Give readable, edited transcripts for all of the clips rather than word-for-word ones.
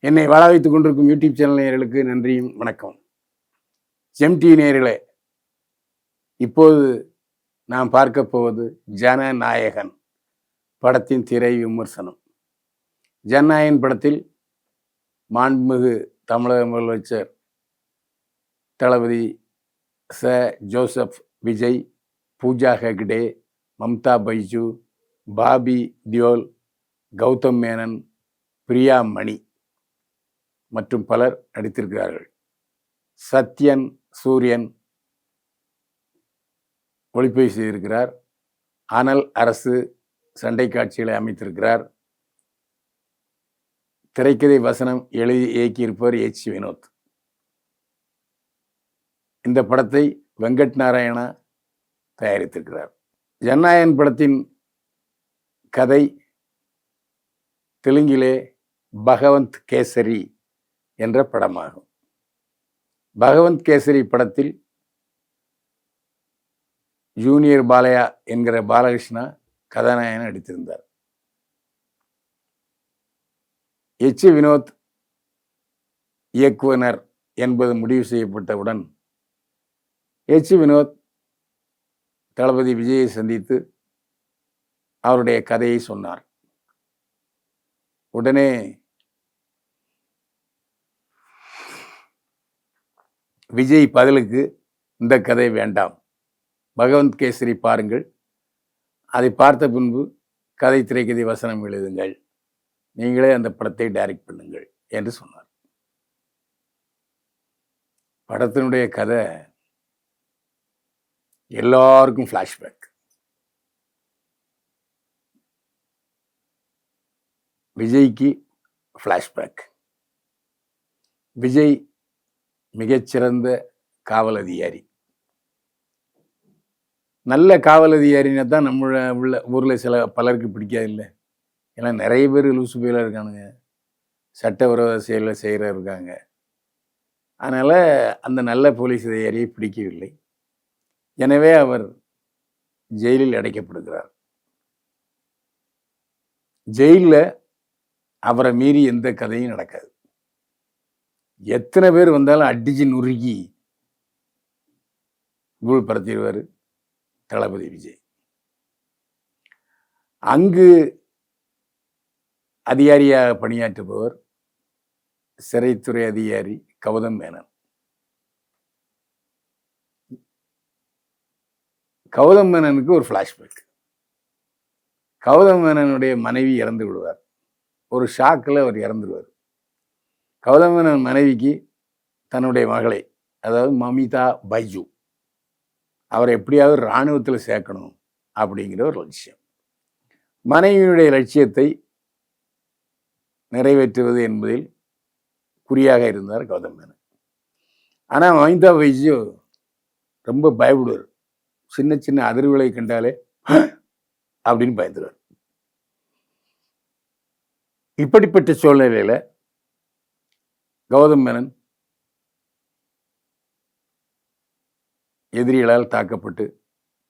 என்னை வாழ வைத்துக் கொண்டிருக்கும் யூடியூப் சேனல் நேயர்களுக்கு நன்றியும் வணக்கம். எம்டி நேயர்களே, இப்போது நாம் பார்க்க போவது ஜனநாயகன் படத்தின் திரை விமர்சனம். ஜனநாயகன் படத்தில் மாண்புமிகு தமிழக முதலமைச்சர் தளபதி ஜோசப் விஜய், பூஜா ஹெக்டே, மம்தா பைஜு, பாபி தியோல், கௌதம் மேனன், பிரியா மணி மற்றும் பலர் நடித்திருக்கிறார்கள். சத்யன் சூரியன் ஒளிப்பதிவு செய்திருக்கிறார். அனல் அரசு சண்டை காட்சிகளை அமைத்திருக்கிறார். திரைக்கதை வசனம் எழுதி இயக்கியிருப்பவர் எச் வினோத். இந்த படத்தை வெங்கட் நாராயணா தயாரித்திருக்கிறார். ஜனநாயகன் படத்தின் கதை தெலுங்கிலே பகவந்த் கேசரி என்ற படமாகும். பகவந்த் கேசரி படத்தில் ஜூனியர் பாலையா என்கிற பாலகிருஷ்ணா கதாநாயகன் நடித்திருந்தார். எச் வினோத் இயக்குனர் என்பது முடிவு செய்யப்பட்டவுடன் எச் வினோத் தளபதி விஜயை சந்தித்து அவருடைய கதையை சொன்னார். உடனே விஜய் பதிலுக்கு, இந்த கதை வேண்டாம், பகவந்த் கேசரி பாருங்கள், அதை பார்த்த பின்பு கதை திரைக்கதை வசனம் எழுதுங்கள், நீங்களே அந்த படத்தை டைரக்ட் பண்ணுங்கள் என்று சொன்னார். படத்தினுடைய கதை எல்லாருக்கும் ஃப்ளாஷ்பேக். விஜய்க்கு ஃப்ளாஷ்பேக். விஜய் மிகச்சிறந்த காவல் அதிகாரி. நல்ல காவல் அதிகாரின்னா தான் நம்ம ஊரில் பலருக்கு பிடிக்காது இல்லை. ஏன்னா நிறைய பேர் லூசு பேலாக இருக்கானுங்க, சட்டவிரோத செயலை செய்கிற இருக்காங்க. அதனால் அந்த நல்ல போலீஸ் அதிகாரியை பிடிக்கவில்லை. எனவே அவர் ஜெயிலில் அடைக்கப்படுகிறார். ஜெயிலில் அவரை மீறி எந்த கதையும் நடக்காது. எத்தனை பேர் வந்தாலும் அடிச்சு நுறுக்கி படுத்திடுவார் தளபதி விஜய். அங்கு அதிகாரியாக பணியாற்றுபவர் சிறைத்துறை அதிகாரி கௌதம் மேனன். கௌதம் மேனனுக்கு ஒரு ஃப்ளாஷ்பேக். கௌதம் மேனனுடைய மனைவி இறந்து விடுவார். ஒரு ஷாக்கில் அவர் இறந்துடுவார். கௌதம் மேனன் மனைவிக்கு தன்னுடைய மகளை, அதாவது மமிதா பைஜு, அவரை எப்படியாவது இராணுவத்தில் சேர்க்கணும் அப்படிங்கிற ஒரு லட்சியம். மனைவியினுடைய லட்சியத்தை நிறைவேற்றுவது என்பதில் குறியாக இருந்தார் கௌதம் மேனன். ஆனால் மமிதா பைஜு ரொம்ப பயப்படுவார். சின்ன சின்ன அதிர்வுகளை கண்டாலே அப்படின்னு பயந்துடுவார். இப்படிப்பட்ட சூழ்நிலையில் கௌதம் மேனன் எதிரிகளால் தாக்கப்பட்டு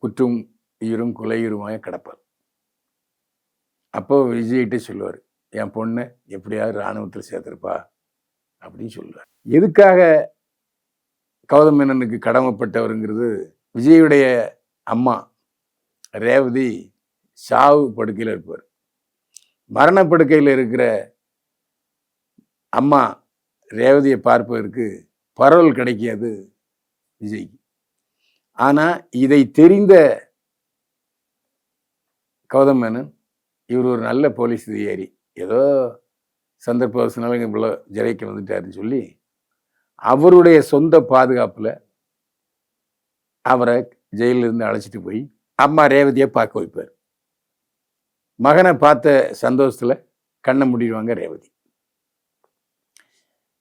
குற்றும் ஈரும் கொலையுருமாய கிடப்பார். அப்போ விஜய்கிட்ட சொல்லுவார், என் பொண்ணை எப்படியாவது இராணுவத்தில் சேர்த்திருப்பா அப்படின்னு சொல்லுவார். எதுக்காக கௌதம் மேனனுக்கு கடமைப்பட்டவருங்கிறது, விஜயுடைய அம்மா ரேவதி சாவு படுக்கையில் இருப்பார். மரணப்படுக்கையில் இருக்கிற அம்மா ரேவதியை பார்ப்பதற்கு பரவல் கிடைக்காது விஜய்க்கு. ஆனால் இதை தெரிந்த கௌதம் மேனன், இவர் ஒரு நல்ல போலீஸ் அதிகாரி, ஏதோ சந்தர்ப்பவசனால இவ்வளோ ஜெயிக்க வந்துட்டாருன்னு சொல்லி அவருடைய சொந்த பாதுகாப்பில் அவரை ஜெயிலிருந்து அழைச்சிட்டு போய் அம்மா ரேவதியை பார்க்க வைப்பார். மகனை பார்த்த சந்தோஷத்தில் கண்ணை மூடிடுவாங்க ரேவதி.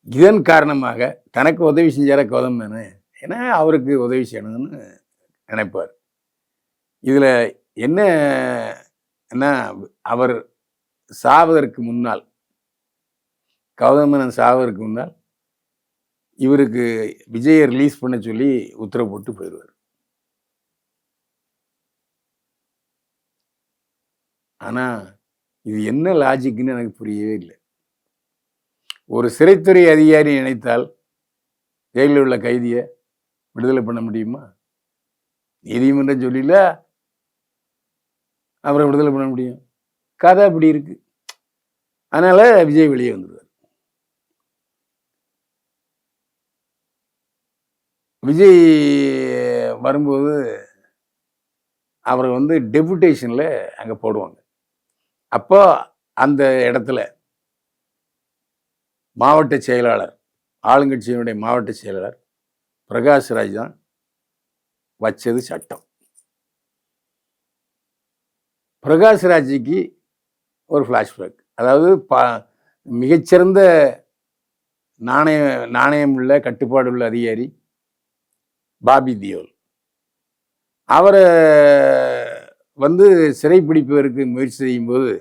இதன் காரணமாக தனக்கு உதவி செஞ்சார கௌதம் மேனன், ஏன்னா அவருக்கு உதவி செய்யணும்னு நினைப்பார். இதில் என்ன, அவர் சாவதற்கு முன்னால், கௌதம் மேனன் சாவதற்கு முன்னால் இவருக்கு விஜயை ரிலீஸ் பண்ண சொல்லி உத்தரவு போட்டு போயிடுவார். ஆனால் இது என்ன லாஜிக்னு எனக்கு புரியவே இல்லை. ஒரு சிறைத்துறை அதிகாரி நினைத்தால் ஜெயிலில் உள்ள கைதியை விடுதலை பண்ண முடியுமா? நீதிமன்றம் சொல்லில அவரை விடுதலை பண்ண முடியும். கதை அப்படி இருக்கு. அதனால விஜய் வெளியே வந்துடுவார். விஜய் வரும்போது அவரை டெபுடேஷன்ல அங்க போடுவாங்க. அப்போ அந்த இடத்துல மாவட்ட செயலாளர், ஆளுங்கட்சியினுடைய மாவட்ட செயலாளர் பிரகாஷ்ராஜ் தான் வச்சது சட்டம். பிரகாஷ்ராஜுக்கு ஒரு ஃப்ளாஷ்பேக். அதாவது மிகச்சிறந்த நாணயம் உள்ள கட்டுப்பாடு உள்ள அதிகாரி பாபி தியோல். அவரை சிறைப்பிடிப்பதற்கு முயற்சி செய்யும் போது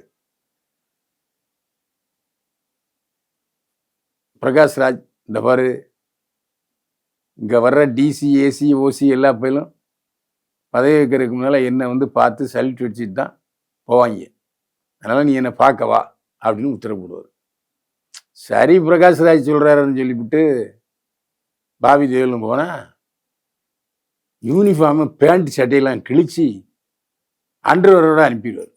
பிரகாஷ்ராஜ், இந்த பாரு, இங்க வர்ற டிசி, ஏசி, ஓசி எல்லா பேரும் பதவி வைக்கிறதுக்கு முன்னால என்னை பார்த்து சல்யூட் வச்சுட்டு தான் போவாங்க. அதனால நீ என்னை பார்க்க வா அப்படின்னு உத்தரவு போடுவார். சரி, பிரகாஷ்ராஜ் சொல்றாருன்னு சொல்லிவிட்டு பாபி தேவலும் போனா யூனிஃபார்மு, பேண்ட், சட்டையெல்லாம் கிழிச்சு அண்டர்வேரோட அனுப்பிடுவார்.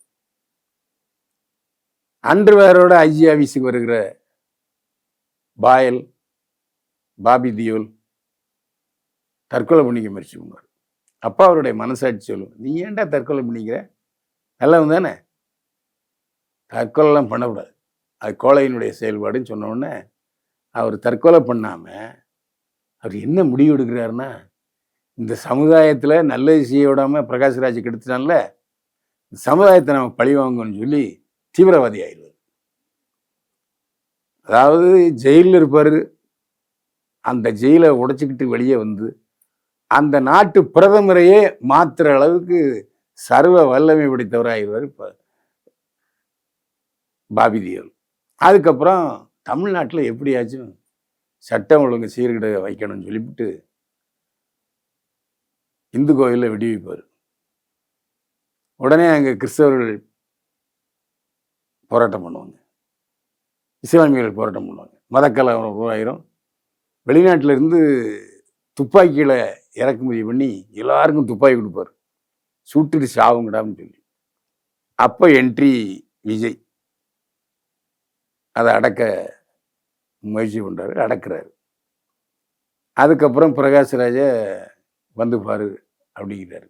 அண்டர்வேரோட ஐஜி ஆஃபீஸுக்கு வருகிற பாபி தியோல் தற்கொலை பண்ணிக்க முயற்சி பண்ணுவார். அப்பா அவருடைய மனசாட்சி சொல்லும், நீ ஏன்டா தற்கொலை பண்ணிக்கிற, நல்லவன் தானே, தற்கொலைலாம் பண்ணக்கூடாது, அது கோழையினுடைய செயல்பாடுன்னு சொன்ன உடனே அவர் தற்கொலை பண்ணாம அவர் என்ன முடிவு எடுக்கிறாருன்னா, இந்த சமுதாயத்தில் நல்லது செய்ய விடாம பிரகாஷ்ராஜ் கெடுத்துட்டான்ல, சமுதாயத்தை நம்ம பழி வாங்கணும்னு சொல்லி தீவிரவாதி ஆயிடுவார். அதாவது ஜெயிலில் இருப்பார். அந்த ஜெயிலை உடைச்சிக்கிட்டு வெளியே அந்த நாட்டு பிரதமரையே மாத்துற அளவுக்கு சர்வ வல்லமை படைத்தவராகிடுவார் இப்போ பாபி தியோல். அதுக்கப்புறம் தமிழ்நாட்டில் எப்படியாச்சும் சட்டம் ஒழுங்கு சீர்கிட வைக்கணும்னு சொல்லிவிட்டு இந்து கோயிலில் வெடி வைப்பார். உடனே அங்கே கிறிஸ்தவர்கள் போராட்டம் பண்ணுவாங்க, இஸ்லாமியர்கள் போராட்டம் பண்ணுவாங்க, மதக்கலவரம் உருவாயிரும். வெளிநாட்டில் இருந்து துப்பாக்கிகளை இறக்குமதி பண்ணி எல்லாருக்கும் துப்பாக்கி கொடுப்பார், சுட்டுட்டு சாவுங்கடான்னு சொல்லி. அப்போ என்ட்ரி விஜய் அதை அடக்க முயற்சி பண்ணுறாரு, அடக்குறாரு. அதுக்கப்புறம் பிரகாஷ்ராஜ பாரு அப்படிங்கிறாரு.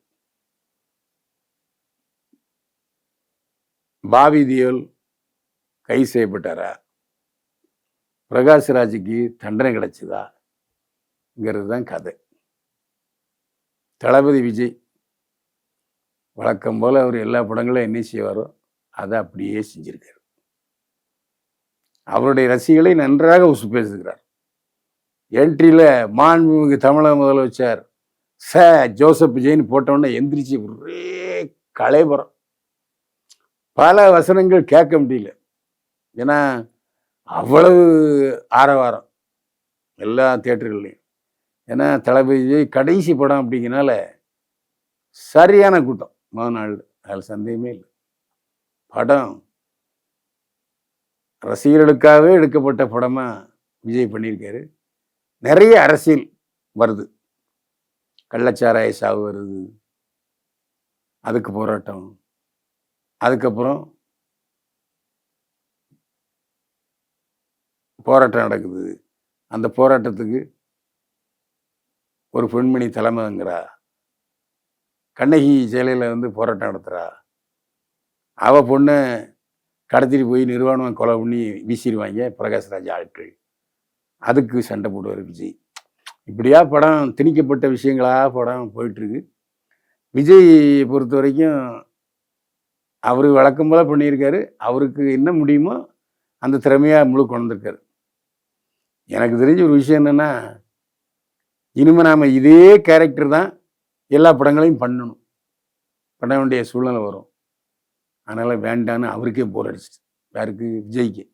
பாபி தியோல் கைது செய்யப்பட்டாரா, பிரகாஷ்ராஜுக்கு தண்டனை கிடைச்சதாங்கிறது தான் கதை. தளபதி விஜய் வழக்கம் போல அவர் எல்லா படங்களும் என்ன செய்வாரோ அதை அப்படியே செஞ்சிருக்காரு. அவருடைய ரசிகளை நன்றாக உசு பேசுகிறார். என்ட்ரியில் மாண்புமிகு தமிழக முதலமைச்சர் ஜோசப் விஜய்னு போட்டோன்னே எந்திரிச்சு ஒரே கலைபுரம். பல வசனங்கள் கேட்க முடியல, ஏன்னா அவ்வளவு ஆரவாரம் எல்லா தியேட்டர்கள்லையும். ஏன்னா தளபதி கடைசி படம் அப்படிங்கிறனால சரியான கூட்டம் முதல் நாள், அதில் சந்தேகமே இல்லை. படம் ரசிகர்களுக்காகவே எடுக்கப்பட்ட படமாக விஜய் பண்ணியிருக்காரு. நிறைய அரசியல் வருது, கள்ளச்சாராய சாவு வருது, அதுக்கு போராட்டம், அதுக்கப்புறம் போராட்டம் நடக்குது. அந்த போராட்டத்துக்கு ஒரு பெண்மணி தலைமைங்கிறா, கண்ணகி சேலையில் போராட்டம் நடத்துகிறா, அவள் பொண்ணை கடத்திட்டு போய் நிர்வாணம் கொலை பண்ணி வீசிடுவாங்க பிரகாஷ்ராஜ் ஆட்கள், அதுக்கு சண்டை போடுவார் விஜய். இப்படியா படம் திணிக்கப்பட்ட விஷயங்களாக படம் போயிட்டுருக்கு. விஜய் பொறுத்த வரைக்கும் அவர் வழக்கம் போல பண்ணியிருக்காரு. அவருக்கு என்ன முடியுமோ அந்த திறமையாக முழு கொண்டிருக்காரு. எனக்கு தெரிஞ்ச ஒரு விஷயம் என்னென்னா, இனிமேல் நாம் இதே கேரக்டர் தான் எல்லா படங்களையும் பண்ண வேண்டிய சூழ்நிலை வரும். அதனால் வேண்டான்னு அவருக்கே போர் அடிச்சிட்டு, யாருக்கு, விஜய்க்கு.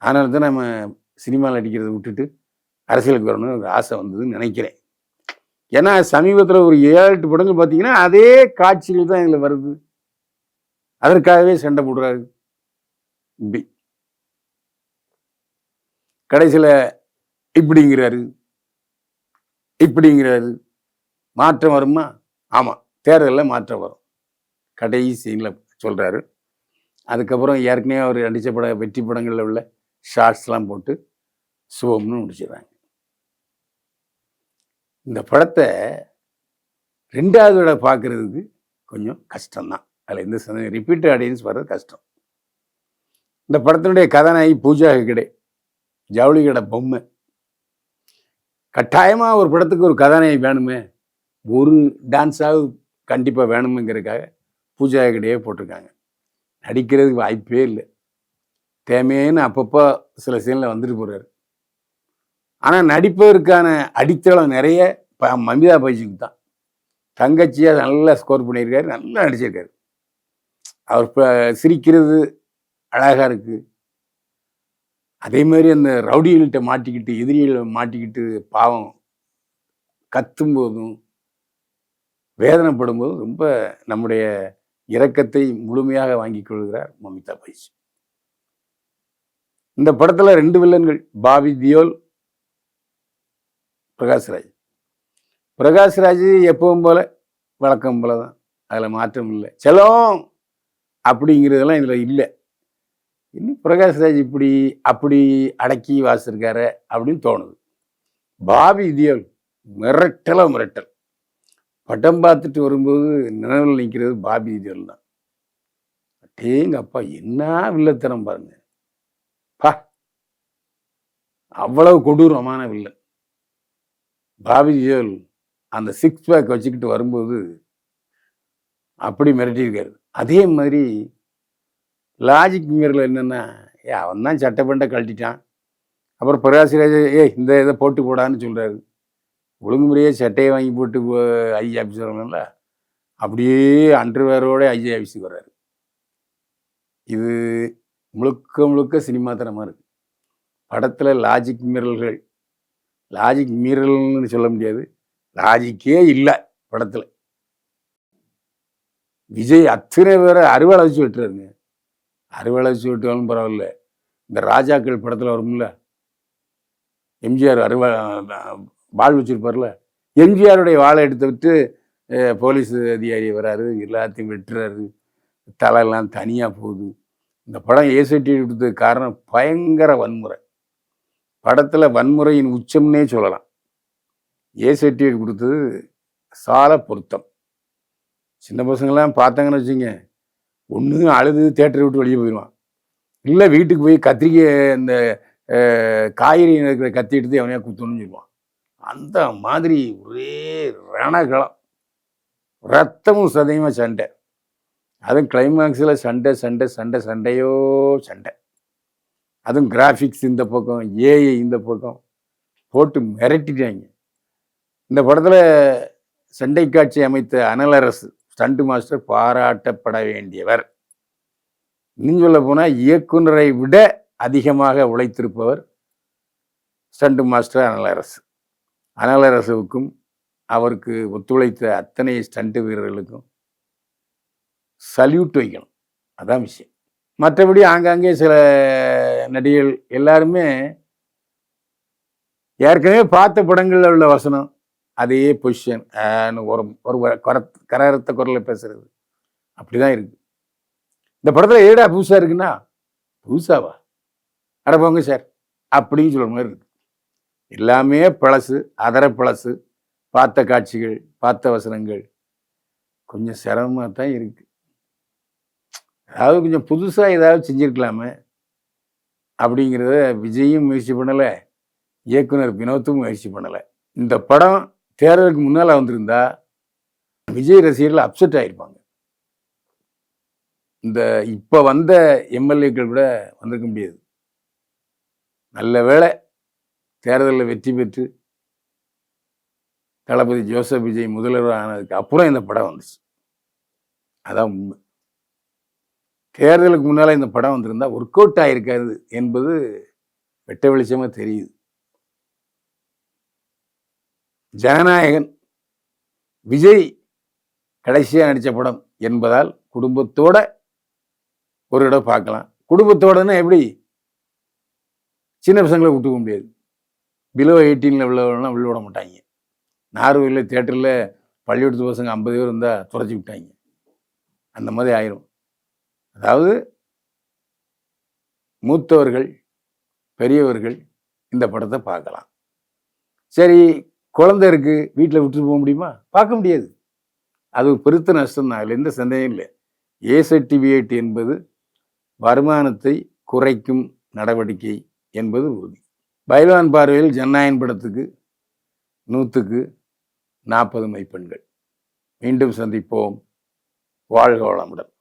அதனால தான் நம்ம சினிமாவில் அடிக்கிறத விட்டுட்டு அரசியலுக்கு வரணும்னு ஒரு ஆசை வந்ததுன்னு நினைக்கிறேன். ஏன்னா சமீபத்தில் ஒரு 7-8 படங்கள் பார்த்தீங்கன்னா அதே காட்சிகள் தான் இதில் வருது. அதற்காகவே சண்டை போடுறாரு. இப்படி கடைசியில் இப்படிங்கிறாரு இப்படிங்கிறாரு. மாற்றம் வருமா? ஆமாம், தேர்தலில் மாற்றம் வரும். கடைசி சீனில் சொல்கிறாரு. அதுக்கப்புறம் ஏற்கனவே அவர் நடித்த வெற்றி படங்களில் உள்ள ஷார்ட்ஸ்லாம் போட்டு சுபம்னு முடிச்சிடுறாங்க. இந்த படத்தை 2வது தடவை பார்க்குறதுக்கு கொஞ்சம் கஷ்டம்தான். அதில் எந்த சந்தேகம், ரிப்பீட் ஆடியன்ஸ் வர்றது கஷ்டம். இந்த படத்தினுடைய கதாநாயகி பூஜா ஹெக்டே, ஜவுளி கடை பொம்மை. கட்டாயமாக ஒரு படத்துக்கு ஒரு கதாநாயகி வேணுமே, ஒரு டான்ஸாவது கண்டிப்பாக வேணுமேங்கிறதுக்காக பூஜா ஹெக்டேயே போட்டிருக்காங்க. நடிக்கிறதுக்கு வாய்ப்பே இல்லை. தேமையேன்னு அப்பப்போ சில சீனில் வந்துட்டு போகிறாரு. ஆனால் நடிப்பதற்கான அடித்தளம் நிறைய மமிதா பைஜுக்கு தான். தங்கச்சியாக நல்லா ஸ்கோர் பண்ணியிருக்காரு, நல்லா நடிச்சிருக்காரு. அவர் இப்போ சிரிக்கிறது அழகாக இருக்குது. அதே மாதிரி அந்த ரவுடிகள்கிட்ட மாட்டிக்கிட்டு, எதிரிகளை மாட்டிக்கிட்டு பாவம் கத்தும் போதும் வேதனைப்படும் போதும் ரொம்ப நம்முடைய இரக்கத்தை முழுமையாக வாங்கிக் கொள்கிறார் மமிதா பைஜ். இந்த படத்தில் 2 வில்லன்கள், பாபி தியோல், பிரகாஷ்ராஜ். பிரகாஷ்ராஜ் எப்பவும் போல வழக்கம் போல தான், அதில் மாற்றம் இல்லை. செல்லம் அப்படிங்கிறதெல்லாம் இதில் இல்லை. இன்னும் பிரகாஷ்ராஜ் இப்படி அப்படி அடக்கி வாசிருக்காரு அப்படின்னு தோணுது. பாபி தியோல் மிரட்டல். படம் பார்த்துட்டு வரும்போது நினைவில் நிற்கிறது பாபி தியோல் தான். அட்டேங்க அப்பா, என்ன வில்லத்தனம் பாருங்க பா, அவ்வளவு கொடூரமான வில்லன் பாபி தியோல். அந்த 6 பேக் வச்சுக்கிட்டு வரும்போது அப்படி மிரட்டியிருக்காரு. அதே மாதிரி லாஜிக் மிரரில் என்னென்னா, அவன் தான் சட்டை பண்டை கழட்டிட்டான், அப்புறம் பிரகாஷ்ராஜ் இந்த இதை போட்டு போடான்னு சொல்கிறாரு. ஒழுங்குமுறையே சட்டையை வாங்கி போட்டு ஐஜி ஆஃபீஸ் வரணும்ல, அப்படியே அண்டர்வேரோட ஐஜி ஆஃபீஸுக்கு வர்றாரு. இது முழுக்க சினிமாத்தனமாக இருக்குது. படத்தில் லாஜிக் மீறல்னு சொல்ல முடியாது, லாஜிக்கே இல்லை படத்தில். விஜய் அத்தனை பேரை அறுவாளை வச்சு வெட்டுறாருங்க. அறுவாளை வச்சு வெட்டுவாலும் பரவாயில்ல. இந்த ராஜாக்கள் படத்தில் வரும்ல, எம்ஜிஆர் வாள் வச்சிருப்பார்ல, எம்ஜிஆருடைய வாழை எடுத்து விட்டு போலீஸ் அதிகாரி வராரு, எல்லாத்தையும் வெட்டுறாரு, தலையெல்லாம் தனியாக போகுது. இந்த படம் ஏ சர்டிஃபிகேட் கொடுத்ததுக்கு காரணம் பயங்கர வன்முறை. படத்தில் வன்முறையின் உச்சம்னே சொல்லலாம். ஏ சர்டிஃபிகேட் கொடுத்தது சால பொருத்தம். சின்ன பசங்கள்லாம் பார்த்தாங்கன்னு வச்சுங்க, ஒன்று அழுது தேட்டரை விட்டு வெளியே போயிடுவான், இல்லை வீட்டுக்கு போய் கத்திரிக்கை இந்த காய்கறி இருக்கிற கத்தி எடுத்து எவனையா குத்தணும்னு சொல்லுவான். அந்த மாதிரி ஒரே ரணகளம், ரத்தமும் சதையுமாக சண்டை. அதுவும் கிளைமேக்ஸில் சண்டையோ சண்டை. அதுவும் கிராஃபிக்ஸ் இந்த பக்கம், ஏஐ இந்த பக்கம் போட்டு மிரட்டிட்டாங்க. இந்த படத்தில் சண்டை காட்சி அமைத்த அனலரசு ஸ்டண்ட் மாஸ்டர் பாராட்டப்பட வேண்டியவர். இன்னும் சொல்ல போனால் இயக்குனரை விட அதிகமாக உழைத்திருப்பவர் ஸ்டண்ட் மாஸ்டர் அனலரசுவுக்கும் அவருக்கு ஒத்துழைத்த அத்தனை ஸ்டண்ட் வீரர்களுக்கும் சல்யூட் வைக்கணும். அதான் விஷயம். மற்றபடி ஆங்காங்கே சில நடிகர்கள் எல்லாருமே ஏற்கனவே பார்த்த படங்களில் உள்ள வசனம், அதே பொசிஷன், ஒரு கரகரத்த குரலில் பேசுறது, அப்படிதான் இருக்கு. இந்த படத்தில் ஏடா புதுசாக இருக்குன்னா, புதுசாவா அட போங்க சார் அப்படின்னு சொல்கிற மாதிரி இருக்கு. எல்லாமே பழசு, அதர பழசு. பார்த்த காட்சிகள், பார்த்த வசனங்கள் கொஞ்சம் சிரமமாக தான் இருக்கு. அதாவது கொஞ்சம் புதுசாக ஏதாவது செஞ்சுருக்கலாமே அப்படிங்கிறத விஜயும் முயற்சி பண்ணலை, இயக்குனர் வினோத்தும் முயற்சி பண்ணலை. இந்த படம் தேர்தலுக்கு முன்னால் வந்திருந்தா விஜய் ரசிகர்கள் அப்செட் ஆகிருப்பாங்க. இந்த இப்போ வந்த எம்எல்ஏக்கள் கூட வந்திருக்க முடியாது. நல்ல வேளை தேர்தலில் வெற்றி பெற்று தளபதி ஜோசப் விஜய் முதல்வர் ஆனதுக்கு அப்புறம் இந்த படம் வந்துச்சு. அதான் உண்மை. தேர்தலுக்கு முன்னால் இந்த படம் வந்திருந்தா ஒர்க் அவுட் ஆகிருக்காது என்பது வெட்ட வெளிச்சமாக தெரியுது. ஜனநாயகன் விஜய் கடைசியாக நடித்த படம் என்பதால் குடும்பத்தோட ஒரு இடம் பார்க்கலாம். குடும்பத்தோடன்னு எப்படி, சின்ன பசங்களை விட்டு போக முடியாது. பிலோ 18 உள்ளவங்களாம் உள்ள விட மாட்டாங்க. நாகர்கோவிலில் தியேட்டரில் பள்ளிக்கூடத்து பசங்க 50 பேர் இருந்தால் துடைச்சி விட்டாங்க. அந்த மாதிரி ஆயிரும். அதாவது மூத்தவர்கள், பெரியவர்கள் இந்த படத்தை பார்க்கலாம். சரி, குழந்தை இருக்கு, வீட்டில் விட்டுட்டு போக முடியுமா? பார்க்க முடியாது. அது பெருத்த நஷ்டம் தான், அதில் எந்த சந்தேகம் இல்லை. ஏ சர்டிஃபிகேட் என்பது வருமானத்தை குறைக்கும் நடவடிக்கை என்பது உறுதி. பைல்வான் பார்வையில் ஜனநாயகன் படத்துக்கு 100க்கு 40 மதிப்பெண்கள். மீண்டும் சந்திப்போம். வாழ்க வளமுடன்.